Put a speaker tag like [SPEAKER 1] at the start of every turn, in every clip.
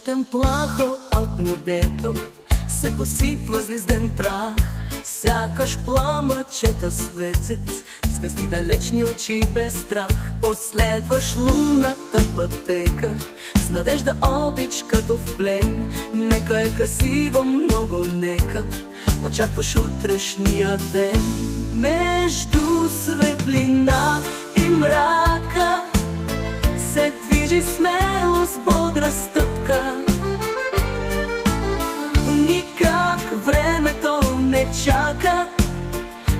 [SPEAKER 1] Нощем плахо от небето се посипва звезден прах, сякаш пламъчета светят, звезди далечни очи без страх. Последваш лунната пътека с надежда, обич като в плен. Нека е красиво, много нека очакваш утрешния ден. Между светлина и мрака се движи смело с бодра стъпка. Никак времето не чака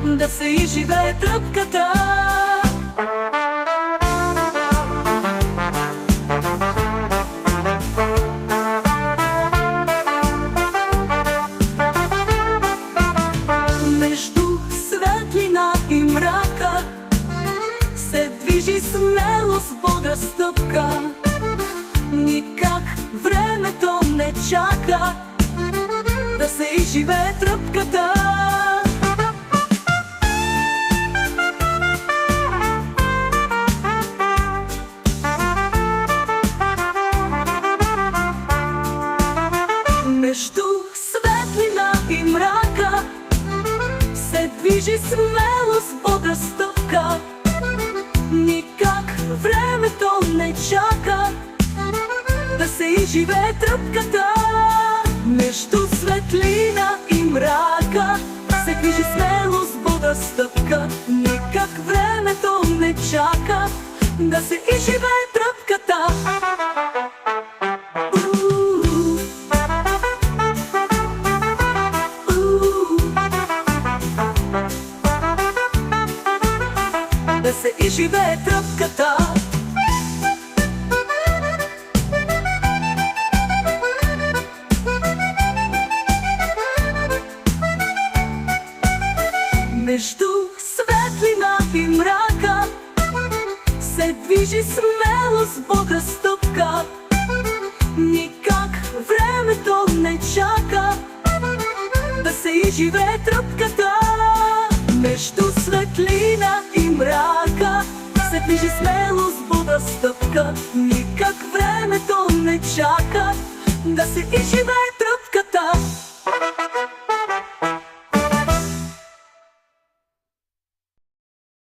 [SPEAKER 1] да се изживее тръпката. Между светлина и мрака се движи смело с бодра стъпка. Никак времето не чака да се изживее тръпката. Между светлина и мрака се движи смело с бодра стъпка. Никак времето не чака да се изживее тръпката. Между светлина и мрака се движи смело с бодра стъпка. Никак времето не чака да се изживее тръпката. Да се изживее тръпката. Между светлина и мрака се движи смело с бодра стъпка. Никак времето не чака да се изживее тръпката. Между светлина и мрака се движи смело с бодра стъпка. Никак времето не чака да се изживее тръпката.